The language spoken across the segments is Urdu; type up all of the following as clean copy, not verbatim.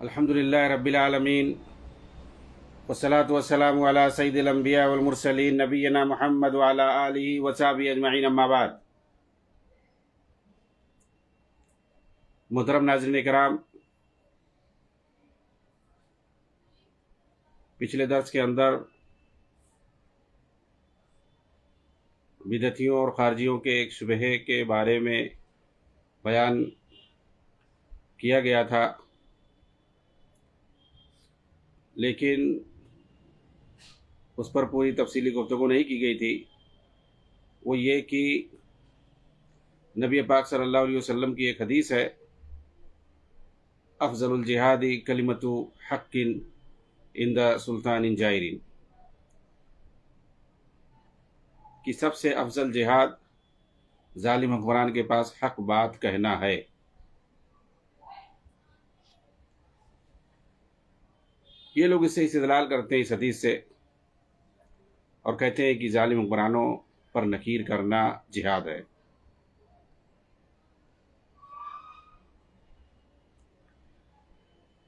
الحمدللہ رب العالمین والصلاة والسلام علی سید الانبیاء والمرسلین نبینا محمد وعلی آلہ وصحبہ اجمعین، اما بعد۔ محترم ناظرین کرام، پچھلے درس کے اندر بدعتیوں اور خارجیوں کے ایک شبہے کے بارے میں بیان کیا گیا تھا، لیکن اس پر پوری تفصیلی گفتگو نہیں کی گئی تھی۔ وہ یہ کہ نبی پاک صلی اللہ علیہ وسلم کی ایک حدیث ہے، افضل الجہاد کلمۃ حق عند سلطان جائر، کہ سب سے افضل جہاد ظالم حکمران کے پاس حق بات کہنا ہے۔ یہ لوگ اس سے استدلال کرتے ہیں اس حدیث سے، اور کہتے ہیں کہ ظالم حکمرانوں پر نکیر کرنا جہاد ہے۔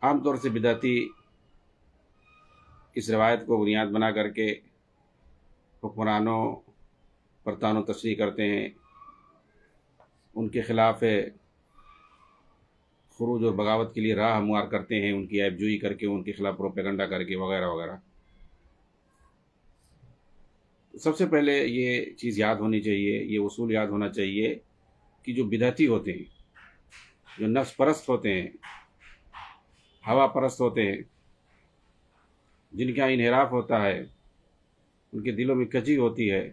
عام طور سے بدعتی اس روایت کو بنیاد بنا کر کے حکمرانوں پر طعن و تشریح کرتے ہیں، ان کے خلاف خروج اور بغاوت کے لیے راہ ہموار کرتے ہیں، ان کی عیب جوئی کر کے، ان کے خلاف پروپیگنڈا کر کے، وغیرہ وغیرہ۔ سب سے پہلے یہ چیز یاد ہونی چاہیے، یہ اصول یاد ہونا چاہیے کہ جو بدعتی ہوتے ہیں، جو نفس پرست ہوتے ہیں، ہوا پرست ہوتے ہیں، جن کا انحراف ہوتا ہے، ان کے دلوں میں کجی ہوتی ہے،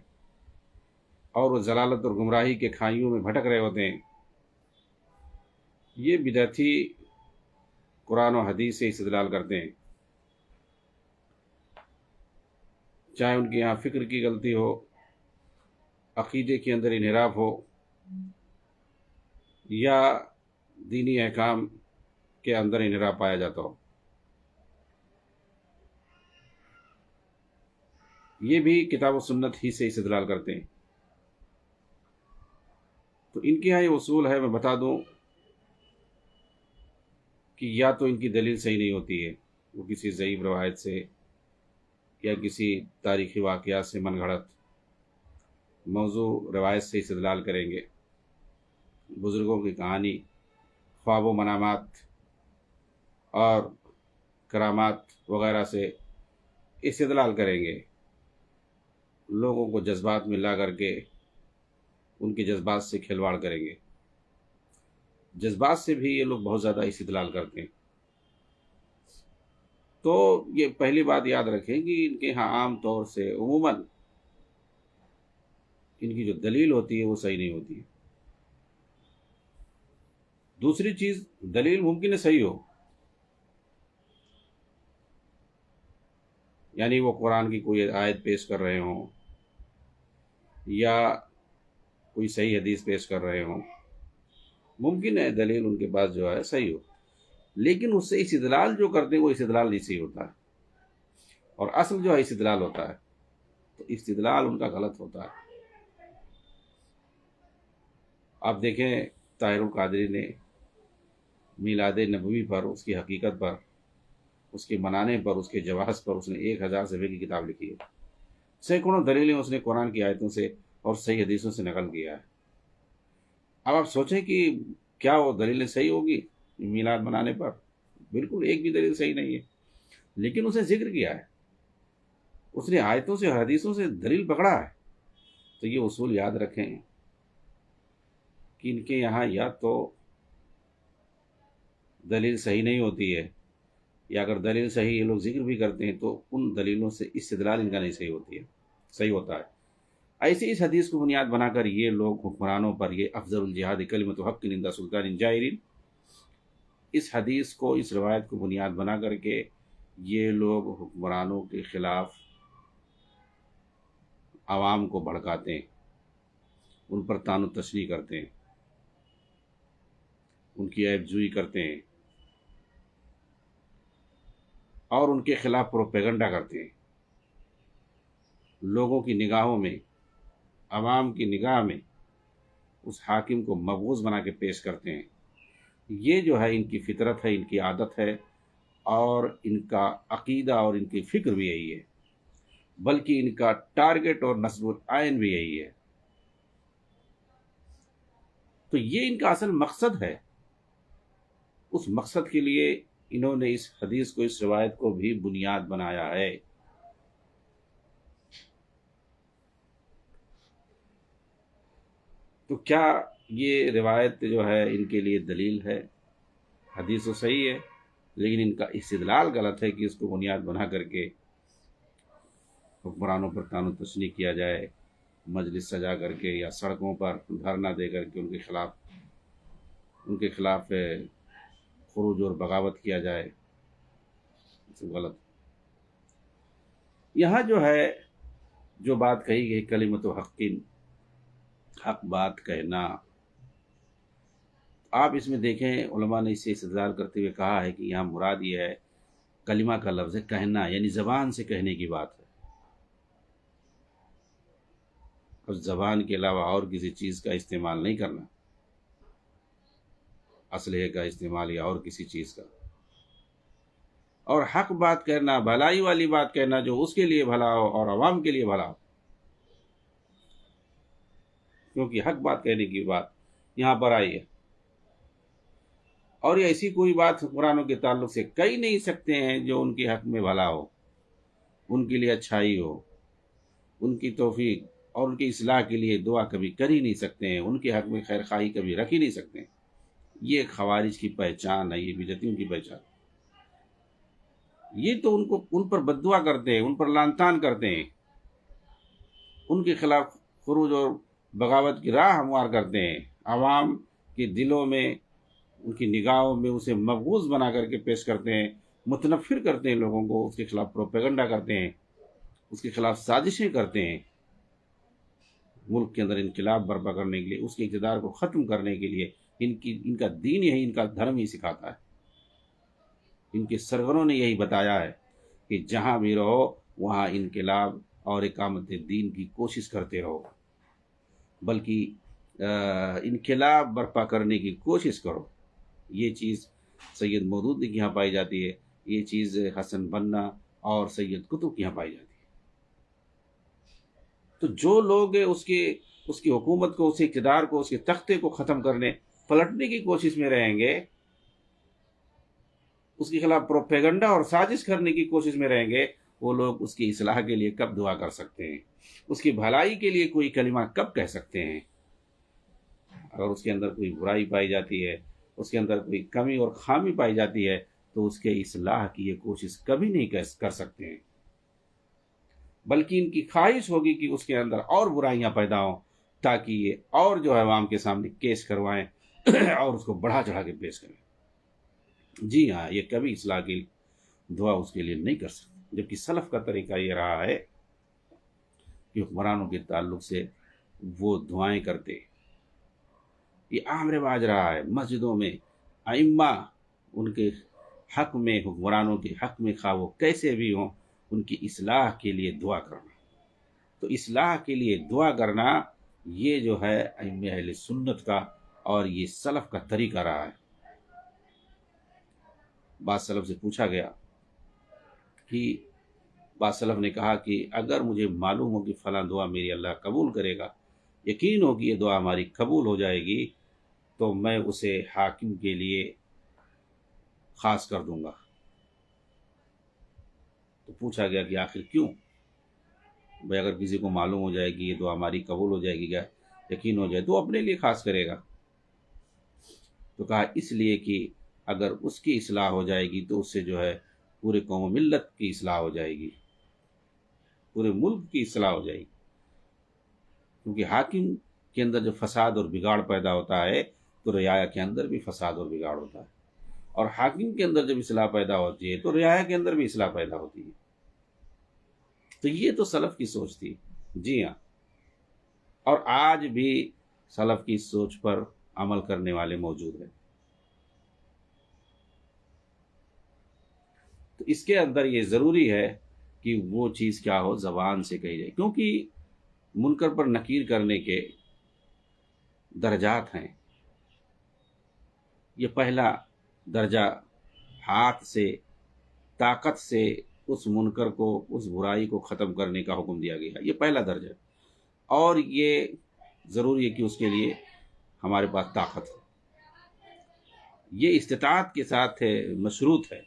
اور وہ ضلالت اور گمراہی کے کھائیوں میں بھٹک رہے ہوتے ہیں، یہ بدعتی قرآن و حدیث سے استدلال کرتے ہیں، چاہے ان کے یہاں فکر کی غلطی ہو، عقیدے کے اندر انحراف ہو، یا دینی احکام کے اندر انحراف پایا جاتا ہو۔ یہ بھی کتاب و سنت ہی سے استدلال کرتے ہیں۔ تو ان کے یہاں یہ اصول ہے، میں بتا دوں کہ یا تو ان کی دلیل صحیح نہیں ہوتی ہے، وہ کسی ضعیف روایت سے یا کسی تاریخی واقعات سے من گھڑت موضوع روایت سے استدلال کریں گے، بزرگوں کی کہانی، خواب و منامات اور کرامات وغیرہ سے استدلال کریں گے، لوگوں کو جذبات میں لا کر کے ان کے جذبات سے کھلواڑ کریں گے۔ جذبات سے بھی یہ لوگ بہت زیادہ استدلال کرتے ہیں۔ تو یہ پہلی بات یاد رکھیں کہ ان کے ہاں عام طور سے عموماً ان کی جو دلیل ہوتی ہے وہ صحیح نہیں ہوتی ہے۔ دوسری چیز، دلیل ممکن ہے صحیح ہو، یعنی وہ قرآن کی کوئی آیت پیش کر رہے ہوں یا کوئی صحیح حدیث پیش کر رہے ہوں، ممکن ہے دلیل ان کے پاس جو ہے صحیح ہو، لیکن اس سے استدلال جو کرتے ہیں وہ استدلال نہیں صحیح ہوتا ہے، اور اصل جو ہے استدلال ہوتا ہے، تو استدلال ان کا غلط ہوتا ہے۔ آپ دیکھیں طاہر القادری نے میلاد نبوی پر، اس کی حقیقت پر، اس کے منانے پر، اس کے جواز پر اس نے 1000 صفحے کی کتاب لکھی ہے۔ سینکڑوں دلیلیں اس نے قرآن کی آیتوں سے اور صحیح حدیثوں سے نقل کیا ہے۔ اب آپ سوچیں کہ کیا وہ دلیلیں صحیح ہوگی میلاد منانے پر؟ بالکل ایک بھی دلیل صحیح نہیں ہے، لیکن اس نے ذکر کیا ہے، اس نے آیتوں سے اور حدیثوں سے دلیل پکڑا ہے۔ تو یہ اصول یاد رکھیں کہ ان کے یہاں یا تو دلیل صحیح نہیں ہوتی ہے، یا اگر دلیل صحیح یہ لوگ ذکر بھی کرتے ہیں تو ان دلیلوں سے استدلال ان کا نہیں صحیح ہوتا ہے۔ ایسے اس حدیث کو بنیاد بنا کر یہ لوگ حکمرانوں پر، یہ افضل الجہاد کلمۃ حق عند سلطان جائر، اس حدیث کو، اس روایت کو بنیاد بنا کر کے یہ لوگ حکمرانوں کے خلاف عوام کو بھڑکاتے ہیں، ان پر طعن و تشریح کرتے ہیں، ان کی عیب جوئی کرتے ہیں، اور ان کے خلاف پروپیگنڈا کرتے ہیں، لوگوں کی نگاہوں میں، عوام کی نگاہ میں اس حاکم کو مبغوض بنا کے پیش کرتے ہیں۔ یہ جو ہے ان کی فطرت ہے، ان کی عادت ہے، اور ان کا عقیدہ اور ان کی فکر بھی یہی ہے، بلکہ ان کا ٹارگٹ اور نصب العین بھی یہی ہے۔ تو یہ ان کا اصل مقصد ہے، اس مقصد کے لیے انہوں نے اس حدیث کو، اس روایت کو بھی بنیاد بنایا ہے۔ تو کیا یہ روایت جو ہے ان کے لیے دلیل ہے؟ حدیث تو صحیح ہے، لیکن ان کا استدلال غلط ہے کہ اس کو بنیاد بنا کر کے حکمرانوں پر طعن و تشنیع کیا جائے، مجلس سجا کر کے یا سڑکوں پر دھرنا دے کر کے ان کے خلاف خروج اور بغاوت کیا جائے، سب غلط۔ یہاں جو ہے جو بات کہی گئی کلمۃ حق، حق بات کہنا، آپ اس میں دیکھیں علماء نے اس سے استدلال کرتے ہوئے کہا ہے کہ یہاں مراد یہ ہے، کلمہ کا لفظ ہے کہنا، یعنی زبان سے کہنے کی بات ہے، اور زبان کے علاوہ اور کسی چیز کا استعمال نہیں کرنا، اسلحے کا استعمال یا اور کسی چیز کا۔ اور حق بات کرنا، بھلائی والی بات کہنا جو اس کے لیے بھلا ہو اور عوام کے لیے بھلا ہو، کیونکہ حق بات کہنے کی بات یہاں پر آئی ہے، اور یہ ایسی کوئی بات حکمرانوں کے تعلق سے کہہ نہیں سکتے ہیں جو ان کے حق میں بھلا ہو، ان کے لیے اچھائی ہو، ان کی توفیق اور ان کی اصلاح کے لیے دعا کبھی کر ہی نہیں سکتے ہیں، ان کے حق میں خیر خواہی کبھی رکھ ہی نہیں سکتے ہیں۔ یہ خوارج کی پہچان ہے، یہ بدعتیوں کی پہچان۔ یہ تو ان پر بد دعا کرتے ہیں، ان پر لعن طعن کرتے ہیں، ان کے خلاف خروج اور بغاوت کی راہ ہموار کرتے ہیں، عوام کے دلوں میں، ان کی نگاہوں میں اسے مبغوض بنا کر کے پیش کرتے ہیں، متنفر کرتے ہیں لوگوں کو، اس کے خلاف پروپیگنڈا کرتے ہیں، اس کے خلاف سازشیں کرتے ہیں، ملک کے اندر انقلاب برپا کرنے کے لیے، اس کے اقتدار کو ختم کرنے کے لیے۔ ان کا دین یہی، ان کا دھرم ہی سکھاتا ہے، ان کے سروروں نے یہی بتایا ہے کہ جہاں بھی رہو وہاں انقلاب اور اقامت دین کی کوشش کرتے رہو، بلکہ انقلاب برپا کرنے کی کوشش کرو۔ یہ چیز سید مودود کے یہاں پائی جاتی ہے، یہ چیز حسن بنا اور سید قطب کے یہاں پائی جاتی ہے۔ تو جو لوگ اس کی حکومت کو، اس کے اقتدار کو، اس کے تختے کو ختم کرنے، پلٹنے کی کوشش میں رہیں گے، اس کے خلاف پروپیگنڈا اور سازش کرنے کی کوشش میں رہیں گے، وہ لوگ اس کی اصلاح کے لیے کب دعا کر سکتے ہیں؟ اس کی بھلائی کے لیے کوئی کلمہ کب کہہ سکتے ہیں؟ اگر اس کے اندر کوئی برائی پائی جاتی ہے، اس کے اندر کوئی کمی اور خامی پائی جاتی ہے، تو اس کے اصلاح کی یہ کوشش کبھی نہیں کر سکتے ہیں، بلکہ ان کی خواہش ہوگی کہ اس کے اندر اور برائیاں پیدا ہوں، تاکہ یہ اور جو ہے عوام کے سامنے کیس کروائیں اور اس کو بڑھا چڑھا کے پیش کریں۔ جی ہاں، یہ کبھی اصلاح کی دعا اس کے لیے نہیں کر سکتے، جبکہ سلف کا طریقہ یہ رہا ہے کہ حکمرانوں کے تعلق سے وہ دعائیں کرتے۔ یہ عام رواج رہا ہے مسجدوں میں، ائمہ ان کے حق میں، حکمرانوں کے حق میں، خواہ وہ کیسے بھی ہوں، ان کی اصلاح کے لیے دعا کرنا۔ تو اصلاح کے لیے دعا کرنا یہ جو ہے ائمہ اہل سنت کا اور یہ سلف کا طریقہ رہا ہے۔ بعض سلف سے پوچھا گیا کہ بعض سلف نے کہا کہ اگر مجھے معلوم ہو کہ فلاں دعا میری اللہ قبول کرے گا، یقین ہو کہ یہ دعا ہماری قبول ہو جائے گی، تو میں اسے حاکم کے لیے خاص کر دوں گا۔ تو پوچھا گیا کہ آخر کیوں؟ بھائی اگر کسی کو معلوم ہو جائے گی یہ دعا ہماری قبول ہو جائے گی، کیا یقین ہو جائے، تو وہ اپنے لیے خاص کرے گا۔ تو کہا اس لیے کہ اگر اس کی اصلاح ہو جائے گی تو اس سے جو ہے پورے قوم و ملت کی اصلاح ہو جائے گی، پورے ملک کی اصلاح ہو جائے گی، کیونکہ حاکم کے اندر جو فساد اور بگاڑ پیدا ہوتا ہے تو رعایا کے اندر بھی فساد اور بگاڑ ہوتا ہے، اور حاکم کے اندر جب اصلاح پیدا ہوتی ہے تو رعایا کے اندر بھی اصلاح پیدا ہوتی ہے۔ تو یہ تو سلف کی سوچ تھی، جی ہاں، اور آج بھی سلف کی سوچ پر عمل کرنے والے موجود ہیں۔ تو اس کے اندر یہ ضروری ہے کہ وہ چیز کیا ہو، زبان سے کہی جائے، کیونکہ منکر پر نکیر کرنے کے درجات ہیں۔ یہ پہلا درجہ ہاتھ سے طاقت سے اس منکر کو، اس برائی کو ختم کرنے کا حکم دیا گیا. یہ پہلا درجہ ہے، اور یہ ضروری ہے کہ اس کے لیے ہمارے پاس طاقت ہے. یہ استطاعت کے ساتھ مشروط ہے،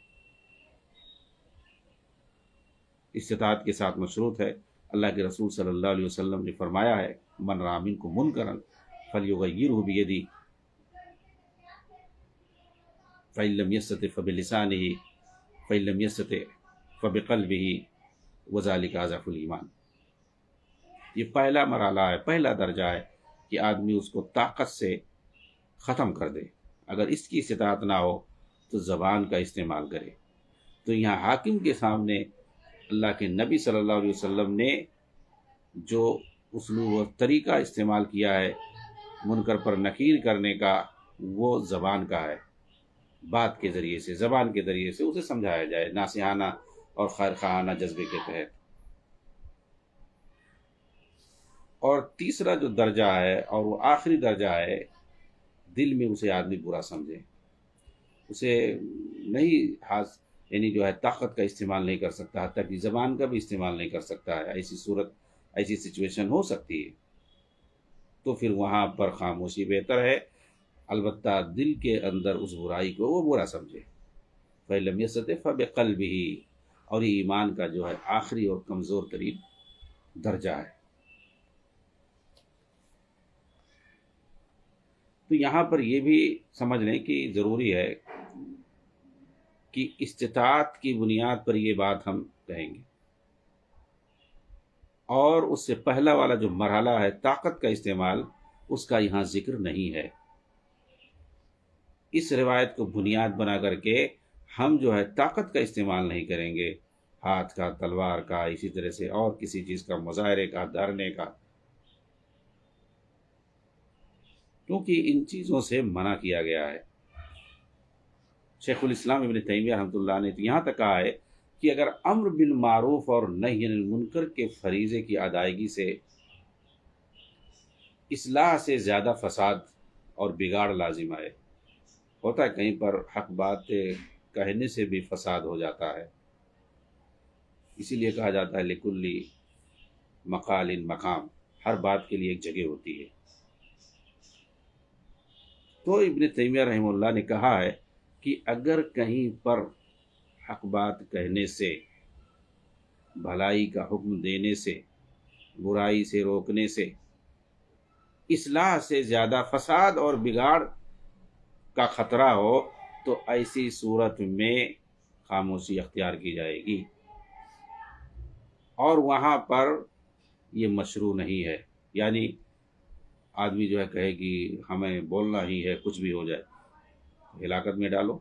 استطاعت کے ساتھ مشروط ہے. اللہ کے رسول صلی اللہ علیہ وسلم نے فرمایا ہے من رأى منکم منکرا فلیغیرہ بیدہ فإن لم يستطع فبلسانہ فإن لم يستطع فبقلبہ وذلک اضعف الایمان. یہ پہلا مرحلہ ہے، پہلا درجہ ہے کہ آدمی اس کو طاقت سے ختم کر دے. اگر اس کی استطاعت نہ ہو تو زبان کا استعمال کرے. تو یہاں حاکم کے سامنے اللہ کے نبی صلی اللہ علیہ وسلم نے جو اسلوب و طریقہ استعمال کیا ہے منکر پر نکیر کرنے کا، وہ زبان کا ہے. بات کے ذریعے سے، زبان کے ذریعے سے اسے سمجھایا جائے ناصحانہ اور خیر خواہانہ جذبے کے تحت. اور تیسرا جو درجہ ہے اور وہ آخری درجہ ہے، دل میں اسے آدمی برا سمجھے، اسے نہیں یعنی جو ہے طاقت کا استعمال نہیں کر سکتا، حتیٰ کہ زبان کا بھی استعمال نہیں کر سکتا ہے. ایسی صورت، ایسی سچویشن ہو سکتی ہے، تو پھر وہاں پر خاموشی بہتر ہے. البتہ دل کے اندر اس برائی کو وہ برا سمجھے. فَإِن لَمْ يَسْتَطِعْ فَبِقَلْبِهِ، اور یہ ایمان کا جو ہے آخری اور کمزور ترین درجہ ہے. تو یہاں پر یہ بھی سمجھ لیں کہ ضروری ہے کہ استطاعت کی بنیاد پر یہ بات ہم کہیں گے، اور اس سے پہلا والا جو مرحلہ ہے طاقت کا استعمال، اس کا یہاں ذکر نہیں ہے. اس روایت کو بنیاد بنا کر کے ہم جو ہے طاقت کا استعمال نہیں کریں گے، ہاتھ کا، تلوار کا، اسی طرح سے اور کسی چیز کا، مظاہرے کا، دھرنے کا، کیونکہ ان چیزوں سے منع کیا گیا ہے. شیخ الاسلام ابن تیمیہ رحمۃ اللہ نے تو یہاں تک کہا ہے کہ اگر امر بالمعروف اور نہی عن المنکر کے فریضے کی ادائیگی سے اصلاح سے زیادہ فساد اور بگاڑ لازم آئے، ہوتا ہے کہیں پر حق بات کہنے سے بھی فساد ہو جاتا ہے. اسی لیے کہا جاتا ہے لکل مقال مقام، ہر بات کے لیے ایک جگہ ہوتی ہے. تو ابن تیمیہ رحمہ اللہ نے کہا ہے کہ اگر کہیں پر حق بات کہنے سے، بھلائی کا حکم دینے سے، برائی سے روکنے سے اصلاح سے زیادہ فساد اور بگاڑ کا خطرہ ہو، تو ایسی صورت میں خاموشی اختیار کی جائے گی، اور وہاں پر یہ مشروع نہیں ہے. یعنی آدمی جو ہے کہے کہ ہمیں بولنا ہی ہے، کچھ بھی ہو جائے، ہلاکت میں ڈالو.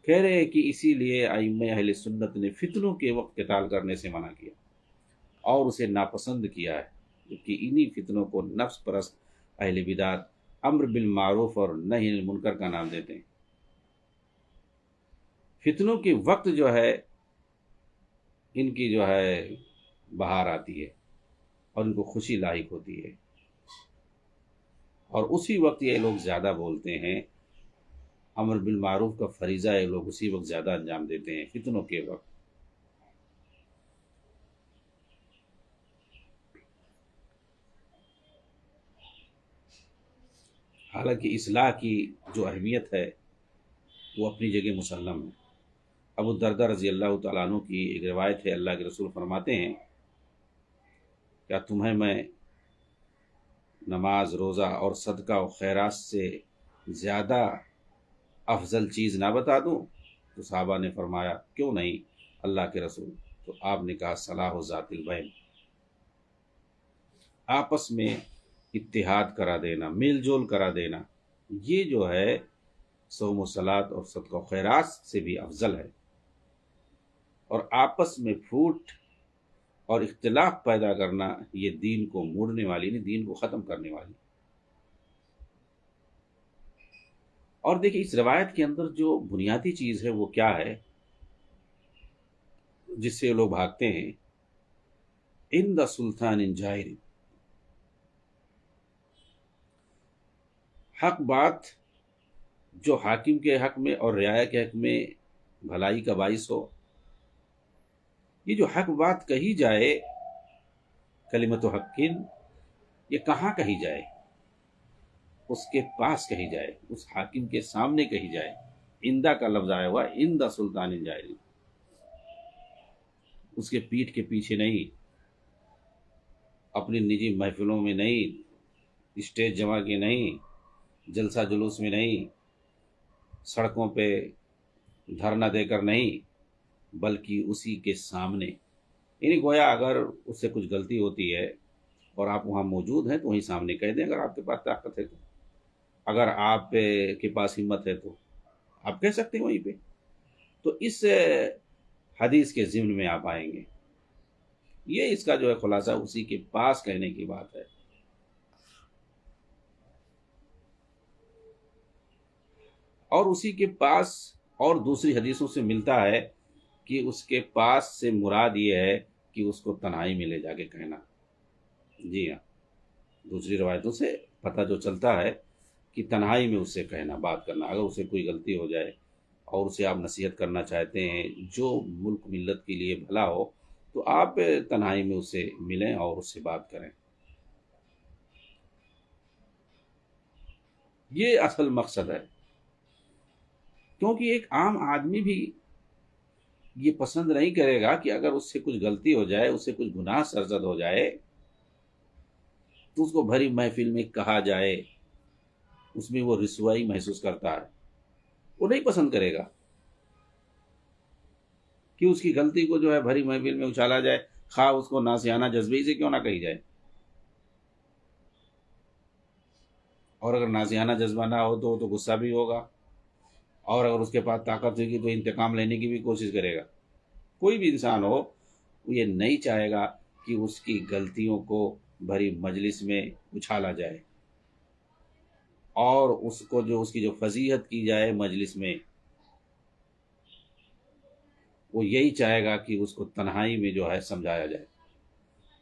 کہہ رہے ہیں کہ اسی لیے ائمہ اہل سنت نے فتنوں کے وقت قتال کرنے سے منع کیا اور اسے ناپسند کیا ہے، کیونکہ انہی فتنوں کو نفس پرست اہل بدعت امر بالمعروف اور نہی عن المنکر کا نام دیتے ہیں. فتنوں کے وقت جو ہے ان کی جو ہے بہار آتی ہے اور ان کو خوشی لاحق ہوتی ہے، اور اسی وقت یہ لوگ زیادہ بولتے ہیں. امر بالمعروف کا فریضہ یہ لوگ اسی وقت زیادہ انجام دیتے ہیں، فتنوں کے وقت. حالانکہ اصلاح کی جو اہمیت ہے وہ اپنی جگہ مسلم ہے. ابو الدرداء رضی اللہ تعالیٰ عنہ کی ایک روایت ہے، اللہ کے رسول فرماتے ہیں کیا تمہیں میں نماز، روزہ اور صدقہ و خیرات سے زیادہ افضل چیز نہ بتا دوں؟ تو صحابہ نے فرمایا کیوں نہیں اللہ کے رسول؟ تو آپ نے کہا صلاح ذات البین، آپس میں اتحاد کرا دینا، میل جول کرا دینا. یہ جو ہے صوم و صلات اور صدقہ و خیرات سے بھی افضل ہے، اور آپس میں پھوٹ اور اختلاف پیدا کرنا یہ دین کو موڑنے والی نہیں، دین کو ختم کرنے والی. اور دیکھیں اس روایت کے اندر جو بنیادی چیز ہے وہ کیا ہے جس سے لوگ بھاگتے ہیں؟ عند سلطان جائر، حق بات جو حاکم کے حق میں اور رعایا کے حق میں بھلائی کا باعث ہو۔ یہ جو حق بات کہی جائے، کلمت حقین، یہ کہاں کہی جائے؟ اس کے پاس کہی جائے، اس حاکم کے سامنے کہی جائے۔ اندہ کا لفظ آیا ہوا، اندہ سلطان الجاہل، اس کے پیٹھ کے پیچھے نہیں، اپنی نجی محفلوں میں نہیں، اسٹیج جمع کے نہیں، جلسہ جلوس میں نہیں، سڑکوں پہ دھرنا دے کر نہیں، بلکہ اسی کے سامنے۔ یعنی گویا اگر اس سے کچھ غلطی ہوتی ہے اور آپ وہاں موجود ہیں تو وہیں سامنے کہہ دیں، اگر آپ کے پاس طاقت ہے تو، اگر آپ کے پاس ہمت ہے تو آپ کہہ سکتے ہیں وہیں پہ۔ تو اس حدیث کے ضمن میں آپ آئیں گے، یہ اس کا جو ہے خلاصہ اسی کے پاس کہنے کی بات ہے۔ اور اسی کے پاس اور دوسری حدیثوں سے ملتا ہے کہ اس کے پاس سے مراد یہ ہے کہ اس کو تنہائی میں لے جا کے کہنا۔ جی ہاں، دوسری روایتوں سے پتہ جو چلتا ہے کہ تنہائی میں اس سے کہنا، بات کرنا، اگر اسے کوئی غلطی ہو جائے اور اسے آپ نصیحت کرنا چاہتے ہیں جو ملک ملت کے لیے بھلا ہو، تو آپ تنہائی میں اس سے ملیں اور اس سے بات کریں۔ یہ اصل مقصد ہے، کیونکہ ایک عام آدمی بھی یہ پسند نہیں کرے گا کہ اگر اس سے کچھ غلطی ہو جائے، اس سے کچھ گناہ سرزد ہو جائے تو اس کو بھری محفل میں کہا جائے، اس میں وہ رسوائی محسوس کرتا ہے، وہ نہیں پسند کرے گا کہ اس کی غلطی کو جو ہے بھری محفل میں اچھالا جائے، خواہ اس کو ناسیانہ جذبے سے کیوں نہ کہی جائے۔ اور اگر نازیانہ جذبہ نہ ہو تو غصہ بھی ہوگا، اور اگر اس کے پاس طاقت ہوگی تو انتقام لینے کی بھی کوشش کرے گا۔ کوئی بھی انسان ہو، وہ یہ نہیں چاہے گا کہ اس کی غلطیوں کو بھری مجلس میں اچھالا جائے، اور اس کو جو اس کی جو فضیحت کی جائے مجلس میں، وہ یہی چاہے گا کہ اس کو تنہائی میں جو ہے سمجھایا جائے۔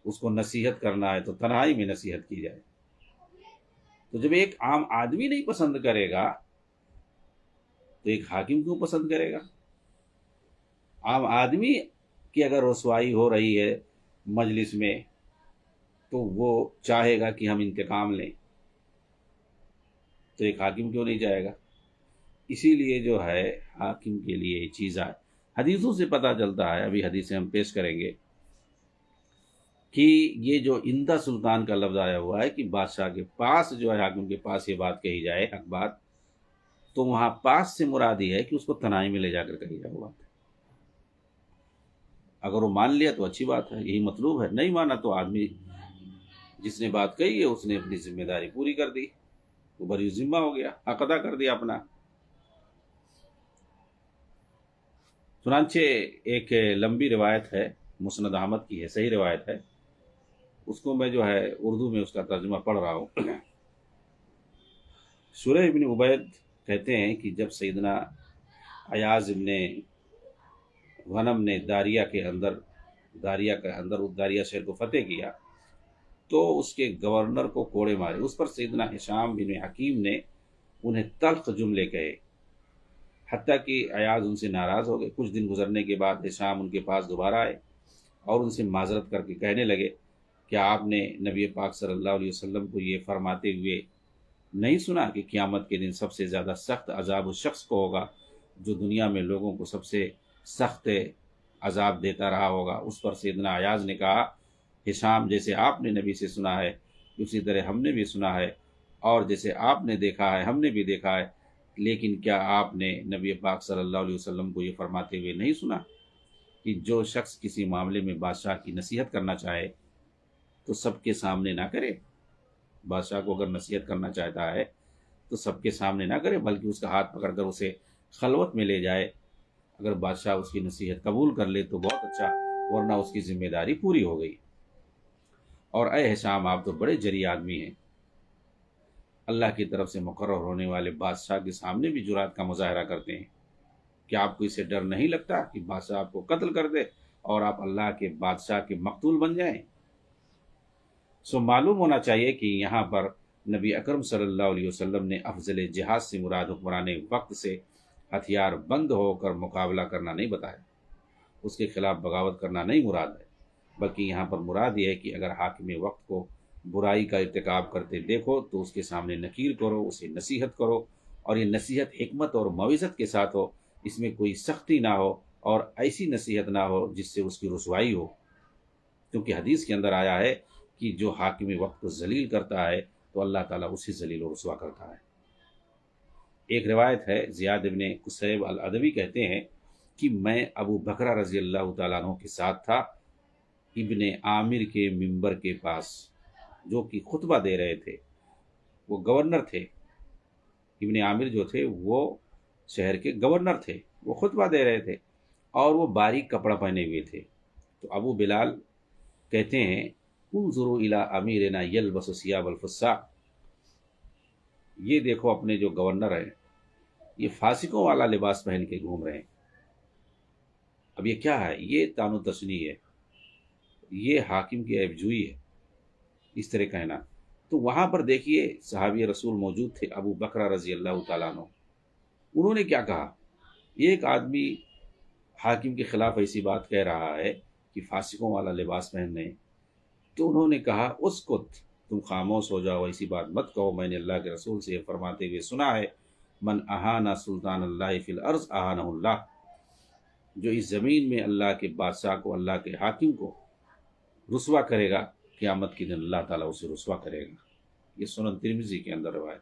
اس کو نصیحت کرنا ہے تو تنہائی میں نصیحت کی جائے۔ تو جب ایک عام آدمی نہیں پسند کرے گا تو ایک حاکم کیوں پسند کرے گا؟ عام آدمی کی اگر رسوائی ہو رہی ہے مجلس میں تو وہ چاہے گا کہ ہم انتقام لیں، تو ایک حاکم کیوں نہیں چاہے گا؟ اسی لیے جو ہے حاکم کے لیے یہ چیز ہے۔ حدیثوں سے پتہ چلتا ہے، ابھی حدیثیں ہم پیش کریں گے، کہ یہ جو اندہ سلطان کا لفظ آیا ہوا ہے کہ بادشاہ کے پاس جو ہے، حاکم کے پاس یہ بات کہی جائے، حق بات، تو وہاں پاس سے مراد یہ ہے کہ اس کو تنہائی میں لے جا کر کہی جائے وہ بات۔ اگر وہ مان لیا تو اچھی بات ہے، یہی مطلوب ہے، نہیں مانا تو آدمی جس نے بات کہی ہے اس نے اپنی ذمہ داری پوری کر دی، وہ بری ذمہ ہو گیا، حق ادا کر دیا اپنا۔ چنانچہ ایک لمبی روایت ہے، مسند احمد کی ہے، صحیح روایت ہے، اس کو میں جو ہے اردو میں اس کا ترجمہ پڑھ رہا ہوں۔ شریح ابن عبید کہتے ہیں کہ جب سیدنا ایاز ابن غنم نے داریہ کے اندر اس داریہ شہر کو فتح کیا تو اس کے گورنر کو کوڑے مارے۔ اس پر سیدنا ہشام بن حکیم نے انہیں تلخ جملے کہے، حتیٰ کہ ایاز ان سے ناراض ہو گئے۔ کچھ دن گزرنے کے بعد ہشام ان کے پاس دوبارہ آئے اور ان سے معذرت کر کے کہنے لگے، کیا آپ نے نبی پاک صلی اللہ علیہ وسلم کو یہ فرماتے ہوئے نہیں سنا کہ قیامت کے دن سب سے زیادہ سخت عذاب اس شخص کو ہوگا جو دنیا میں لوگوں کو سب سے سخت عذاب دیتا رہا ہوگا؟ اس پر سیدنا ایاز نے کہا، ہشام، جیسے آپ نے نبی سے سنا ہے اسی طرح ہم نے بھی سنا ہے، اور جیسے آپ نے دیکھا ہے ہم نے بھی دیکھا ہے، لیکن کیا آپ نے نبی پاک صلی اللہ علیہ وسلم کو یہ فرماتے ہوئے نہیں سنا کہ جو شخص کسی معاملے میں بادشاہ کی نصیحت کرنا چاہے تو سب کے سامنے نہ کرے؟ بادشاہ کو اگر نصیحت کرنا چاہتا ہے تو سب کے سامنے نہ کرے، بلکہ اس کا ہاتھ پکڑ کر اسے خلوت میں لے جائے۔ اگر بادشاہ اس کی نصیحت قبول کر لے تو بہت اچھا، ورنہ اس کی ذمہ داری پوری ہو گئی۔ اور اے ہشام، آپ تو بڑے جری آدمی ہیں، اللہ کی طرف سے مقرر ہونے والے بادشاہ کے سامنے بھی جرات کا مظاہرہ کرتے ہیں، کیا آپ کو اسے ڈر نہیں لگتا کہ بادشاہ آپ کو قتل کر دے اور آپ اللہ کے بادشاہ کے مقتول بن جائیں؟ سو معلوم ہونا چاہیے کہ یہاں پر نبی اکرم صلی اللہ علیہ وسلم نے افضل جہاد سے مراد حکمران وقت سے ہتھیار بند ہو کر مقابلہ کرنا نہیں بتایا، اس کے خلاف بغاوت کرنا نہیں مراد ہے، بلکہ یہاں پر مراد یہ ہے کہ اگر حاکم وقت کو برائی کا ارتکاب کرتے دیکھو تو اس کے سامنے نکیر کرو، اسے نصیحت کرو، اور یہ نصیحت حکمت اور موعظت کے ساتھ ہو، اس میں کوئی سختی نہ ہو، اور ایسی نصیحت نہ ہو جس سے اس کی رسوائی ہو، کیونکہ حدیث کے اندر آیا ہے کہ جو حاکم وقت کو ذلیل کرتا ہے تو اللہ تعالیٰ اسے ذلیل و رسوا کرتا ہے۔ ایک روایت ہے، زیاد ابن قصیب العدوی کہتے ہیں کہ میں ابو بکرہ رضی اللہ تعالیٰ عنہ کے ساتھ تھا، ابن عامر کے منبر کے پاس، جو کہ خطبہ دے رہے تھے، وہ گورنر تھے، ابن عامر جو تھے وہ شہر کے گورنر تھے، وہ خطبہ دے رہے تھے اور وہ باریک کپڑا پہنے ہوئے تھے۔ تو ابو بلال کہتے ہیں انظروا الی امیرنا یلبس ثیاب الفساق، یہ دیکھو اپنے جو گورنر ہیں یہ فاسقوں والا لباس پہن کے گھوم رہے ہیں۔ اب یہ کیا ہے؟ یہ تان و تشنیع ہے، یہ حاکم کی عیب جوئی ہے، اس طرح کہنا۔ تو وہاں پر دیکھیے صحابی رسول موجود تھے، ابو بکرہ رضی اللہ تعالیٰ عنہ، انہوں نے کیا کہا؟ ایک آدمی حاکم کے خلاف ایسی بات کہہ رہا ہے کہ فاسقوں والا لباس پہننے، تو انہوں نے کہا اسکت، تم خاموش ہو جاؤ، ایسی بات مت کہو، میں نے اللہ کے رسول سے یہ فرماتے ہوئے سنا ہے، من اہانا سلطان اللہ فی الارض اہانہ اللہ، جو اس زمین میں اللہ کے بادشاہ کو، اللہ کے حاکم کو رسوا کرے گا، قیامت کے دن اللہ تعالیٰ اسے رسوا کرے گا۔ یہ سنن ترمذی کے اندر روایت۔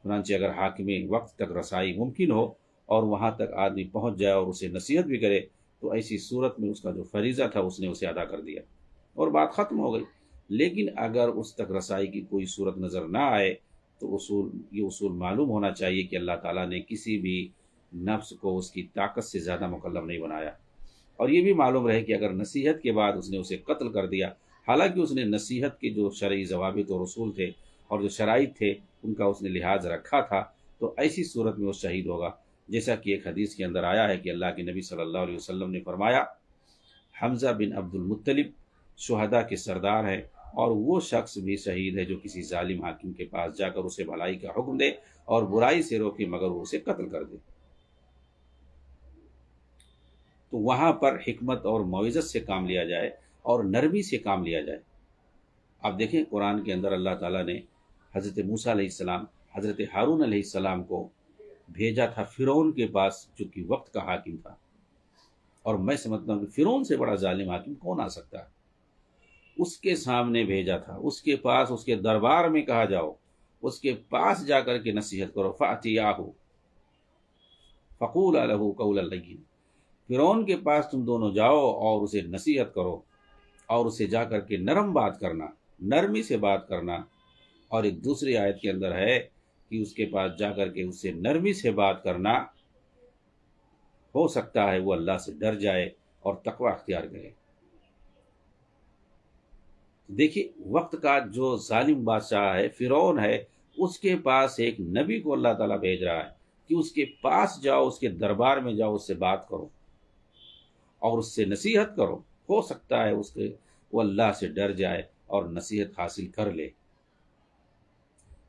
چنانچہ اگر حاکم وقت تک رسائی ممکن ہو اور وہاں تک آدمی پہنچ جائے اور اسے نصیحت بھی کرے تو ایسی صورت میں اس کا جو فریضہ تھا اس نے اسے ادا کر دیا اور بات ختم ہو گئی۔ لیکن اگر اس تک رسائی کی کوئی صورت نظر نہ آئے تو یہ اصول معلوم ہونا چاہیے کہ اللہ تعالیٰ نے کسی بھی نفس کو اس کی طاقت سے زیادہ مکلف نہیں بنایا، اور یہ بھی معلوم رہے کہ اگر نصیحت کے بعد اس نے اسے قتل کر دیا، حالانکہ اس نے نصیحت کے جو شرعی ضوابط اور اصول تھے اور جو شرائط تھے ان کا اس نے لحاظ رکھا تھا، تو ایسی صورت میں وہ شہید ہوگا، جیسا کہ ایک حدیث کے اندر آیا ہے کہ اللہ کے نبی صلی اللہ علیہ وسلم نے فرمایا حمزہ بن عبد المطلب شہداء کے سردار ہے، اور وہ شخص بھی شہید ہے جو کسی ظالم حاکم کے پاس جا کر اسے بھلائی کا حکم دے اور برائی سے روکے مگر وہ اسے قتل کر دے۔ تو وہاں پر حکمت اور موعظت سے کام لیا جائے اور نرمی سے کام لیا جائے۔ آپ دیکھیں قرآن کے اندر اللہ تعالیٰ نے حضرت موسیٰ علیہ السلام، حضرت ہارون علیہ السلام کو بھیجا تھا فرعون کے پاس جو کہ وقت کا حاکم تھا، اور میں سمجھتا ہوں کہ فرعون سے بڑا ظالم حاکم کون آ سکتا ہے؟ اس کے سامنے بھیجا تھا، اس کے پاس، اس کے دربار میں کہا جاؤ، اس کے پاس جا کر کے نصیحت کرو، فَأْتِيَاهُ فَقُولَا لَهُ قَوْلًا لَّيِّنًا، فرعون کے پاس تم دونوں جاؤ اور اسے نصیحت کرو اور اسے جا کر کے نرم بات کرنا، نرمی سے بات کرنا۔ اور ایک دوسری آیت کے اندر ہے کہ اس کے پاس جا کر کے اس سے نرمی سے بات کرنا، ہو سکتا ہے وہ اللہ سے ڈر جائے اور تقوی اختیار کرے۔ دیکھیے وقت کا جو ظالم بادشاہ ہے فرعون ہے، اس کے پاس ایک نبی کو اللہ تعالیٰ بھیج رہا ہے کہ اس کے پاس جاؤ، اس کے دربار میں جاؤ، اس سے بات کرو اور اس سے نصیحت کرو، ہو سکتا ہے وہ اللہ سے ڈر جائے اور نصیحت حاصل کر لے۔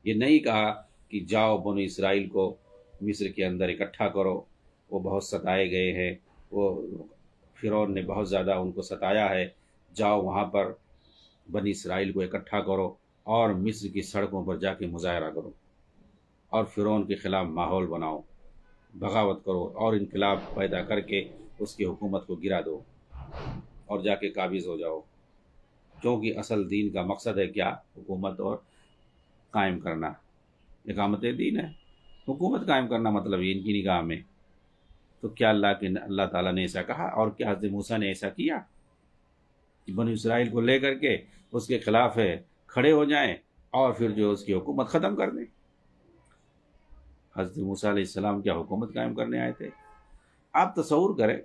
یہ نہیں کہا کہ جاؤ بنو اسرائیل کو مصر کے اندر اکٹھا کرو، وہ بہت ستائے گئے ہیں، وہ فرعون نے بہت زیادہ ان کو ستایا ہے، جاؤ وہاں پر بنی اسرائیل کو اکٹھا کرو اور مصر کی سڑکوں پر جا کے مظاہرہ کرو اور فرعون کے خلاف ماحول بناؤ، بغاوت کرو اور انقلاب پیدا کر کے اس کی حکومت کو گرا دو اور جا کے قابض ہو جاؤ، کیونکہ اصل دین کا مقصد ہے کیا؟ حکومت اور قائم کرنا، اقامت دین ہے، حکومت قائم کرنا مطلب یہ ان کی نگاہ میں۔ تو کیا اللہ تعالیٰ نے ایسا کہا؟ اور کیا حضرت موسیٰ نے ایسا کیا کہ بنی اسرائیل کو لے کر کے اس کے خلاف کھڑے ہو جائیں اور پھر جو اس کی حکومت ختم کر دیں؟ حضرت موسیٰ علیہ السلام کیا حکومت قائم کرنے آئے تھے؟ آپ تصور کریں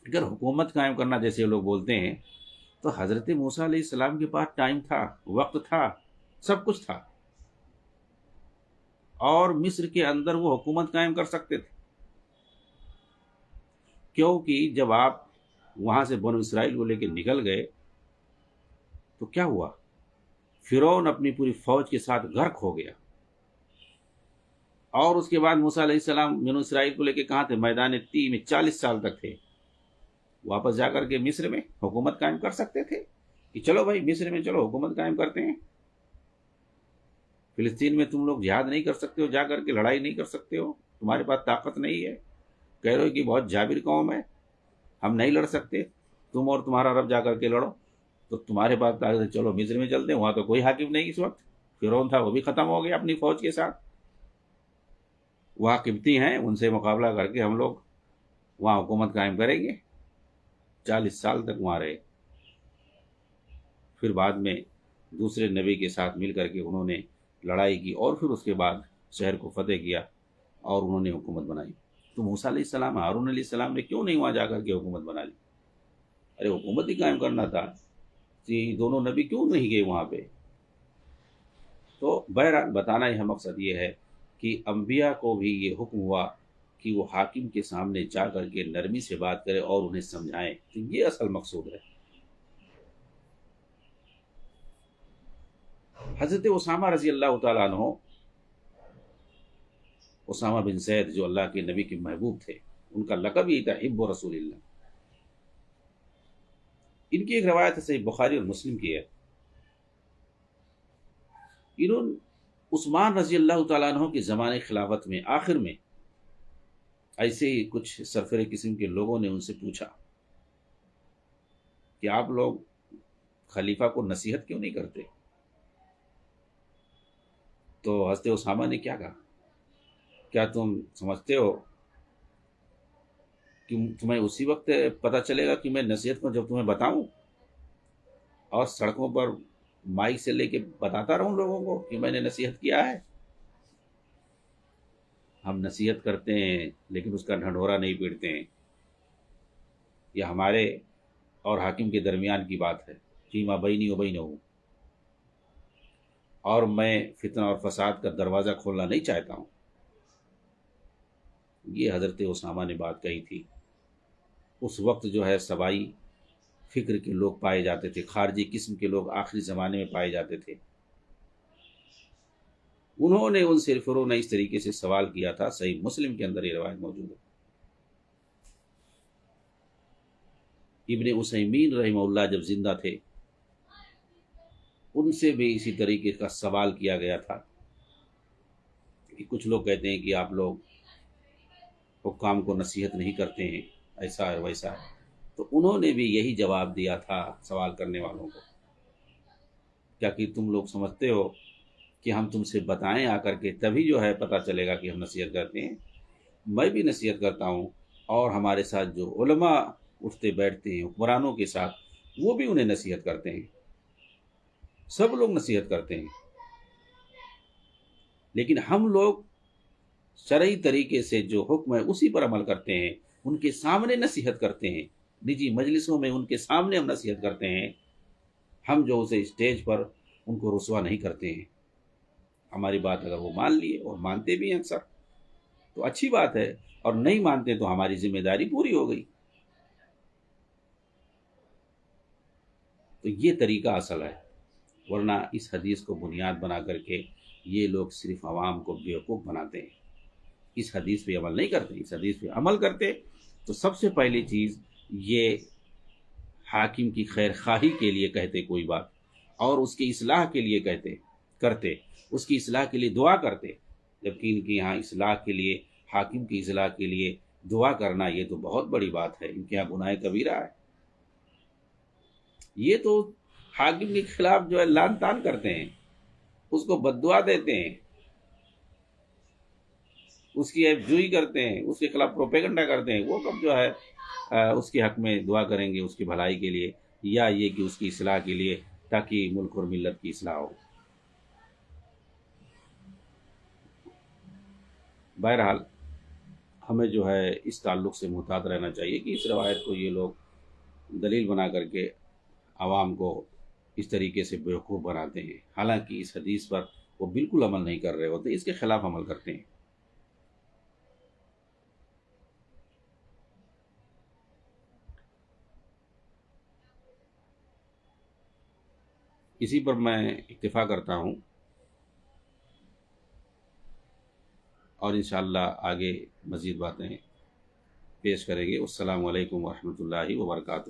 اگر حکومت قائم کرنا جیسے لوگ بولتے ہیں تو حضرت موسیٰ علیہ السلام کے پاس ٹائم تھا، وقت تھا، سب کچھ تھا، اور مصر کے اندر وہ حکومت قائم کر سکتے تھے، کیونکہ جب آپ وہاں سے بنو اسرائیل کو لے کے نکل گئے تو کیا ہوا؟ فرعون اپنی پوری فوج کے ساتھ غرق ہو گیا، اور اس کے بعد موسیٰ علیہ السلام بنو اسرائیل کو لے کے کہاں تھے؟ میدان تی میں 40 سال تک تھے. واپس جا کر کے مصر میں حکومت قائم کر سکتے تھے کہ چلو بھائی مصر میں چلو حکومت قائم کرتے ہیں. فلسطین میں تم لوگ جہاد نہیں کر سکتے ہو، جا کر کے لڑائی نہیں کر سکتے ہو، تمہارے پاس طاقت نہیں ہے، کہہ رہے ہو کہ بہت جابر قوم ہے، ہم نہیں لڑ سکتے، تم اور تمہارا رب جا کر کے لڑو. تو تمہارے پاس طاقت ہے، چلو مصر میں چلتے ہیں، وہاں تو کوئی حاکم نہیں اس وقت، فرعون تھا وہ بھی ختم ہو گیا اپنی فوج کے ساتھ، وہاں قبطی ہیں، ان سے مقابلہ کر کے ہم لوگ وہاں حکومت قائم کریں گے. 40 سال تک وہاں رہے. پھر بعد میں دوسرے نبی کے ساتھ مل کر کے انہوں نے لڑائی کی اور پھر اس کے بعد شہر کو فتح کیا اور انہوں نے حکومت بنائی. تو موسیٰ علیہ السلام، ہارون علیہ السلام نے کیوں نہیں وہاں جا کر کے حکومت بنا لی؟ ارے حکومت ہی قائم کرنا تھا، یہ دونوں نبی کیوں نہیں گئے وہاں پہ؟ تو بہرحال بتانا یہ مقصد یہ ہے کہ انبیاء کو بھی یہ حکم ہوا کہ وہ حاکم کے سامنے جا کر کے نرمی سے بات کرے اور انہیں سمجھائیں. تو یہ اصل مقصود ہے. حضرت اسامہ رضی اللہ تعالیٰ عنہ، اسامہ بن زید جو اللہ کے نبی کے محبوب تھے، ان کا لقب یہی تھا حب رسول اللہ. ان کی ایک روایت ہے صحیح بخاری اور مسلم کی ہے. انہوں عثمان رضی اللہ تعالیٰ عنہ کے زمانے خلافت میں آخر میں ایسے ہی کچھ سرفرے قسم کے لوگوں نے ان سے پوچھا کہ آپ لوگ خلیفہ کو نصیحت کیوں نہیں کرتے؟ تو حضرت اسامہ نے کیا کہا؟ کیا تم سمجھتے ہو کہ تمہیں اسی وقت پتہ چلے گا کہ میں نصیحت کو جب تمہیں بتاؤں اور سڑکوں پر مائک سے لے کے بتاتا رہوں لوگوں کو کہ میں نے نصیحت کیا ہے؟ ہم نصیحت کرتے ہیں لیکن اس کا ڈھنڈورا نہیں پیٹتے ہیں. یہ ہمارے اور حاکم کے درمیان کی بات ہے، فیما بینی و بینہ، اور میں فتنہ اور فساد کا دروازہ کھولنا نہیں چاہتا ہوں. یہ حضرت اسامہ نے بات کہی تھی. اس وقت جو ہے سبائی فکر کے لوگ پائے جاتے تھے، خارجی قسم کے لوگ آخری زمانے میں پائے جاتے تھے. انہوں نے ان سرفروں نے اس طریقے سے سوال کیا تھا، صحیح مسلم کے اندر یہ روایت موجود ہے. ابن عثیمین رحمہ اللہ جب زندہ تھے ان سے بھی اسی طریقے کا سوال کیا گیا تھا کہ کچھ لوگ کہتے ہیں کہ آپ لوگ حکام کو نصیحت نہیں کرتے ہیں، ایسا ہے ویسا ہے. تو انہوں نے بھی یہی جواب دیا تھا سوال کرنے والوں کو، کیا کہ تم لوگ سمجھتے ہو کہ ہم تم سے بتائیں آ کر کے تبھی جو ہے پتہ چلے گا کہ ہم نصیحت کرتے ہیں؟ میں بھی نصیحت کرتا ہوں اور ہمارے ساتھ جو علماء اٹھتے بیٹھتے ہیں حکمرانوں کے ساتھ وہ بھی انہیں نصیحت کرتے ہیں، سب لوگ نصیحت کرتے ہیں. لیکن ہم لوگ شرعی طریقے سے جو حکم ہے اسی پر عمل کرتے ہیں، ان کے سامنے نصیحت کرتے ہیں، نجی مجلسوں میں ان کے سامنے ہم نصیحت کرتے ہیں. ہم جو اسے اسٹیج پر ان کو رسوا نہیں کرتے ہیں. ہماری بات اگر وہ مان لیے اور مانتے بھی ہیں اکثر تو اچھی بات ہے، اور نہیں مانتے تو ہماری ذمہ داری پوری ہو گئی. تو یہ طریقہ اصل ہے، ورنہ اس حدیث کو بنیاد بنا کر کے یہ لوگ صرف عوام کو بیوقوف بناتے ہیں. اس حدیث پہ عمل نہیں کرتے. اس حدیث پہ عمل کرتے تو سب سے پہلی چیز یہ حاکم کی خیر خواہی کے لیے کہتے کوئی بات، اور اس کی اصلاح کے لیے کرتے، اس کی اصلاح کے لیے دعا کرتے. جبکہ ان کی یہاں اصلاح کے لیے، حاکم کی اصلاح کے لیے دعا کرنا یہ تو بہت بڑی بات ہے، ان کے یہاں گناہ کبیرہ ہے. یہ تو حاکم کے خلاف جو ہے لعن طعن کرتے ہیں، اس کو بد دعا دیتے ہیں، اس کی عیب جوئی کرتے ہیں، اس کے خلاف پروپیگنڈا کرتے ہیں. وہ کب جو ہے اس کے حق میں دعا کریں گے اس کی بھلائی کے لیے، یا یہ کہ اس کی اصلاح کے لیے تاکہ ملک اور ملت کی اصلاح ہو. بہرحال ہمیں جو ہے اس تعلق سے محتاط رہنا چاہیے کہ اس روایت کو یہ لوگ دلیل بنا کر کے عوام کو اس طریقے سے بیوقوف بناتے ہیں، حالانکہ اس حدیث پر وہ بالکل عمل نہیں کر رہے ہوتے، اس کے خلاف عمل کرتے ہیں. اسی پر میں اکتفا کرتا ہوں. اور انشاءاللہ آگے مزید باتیں پیش کریں گے۔ السلام علیکم ورحمۃ اللہ وبرکاتہ۔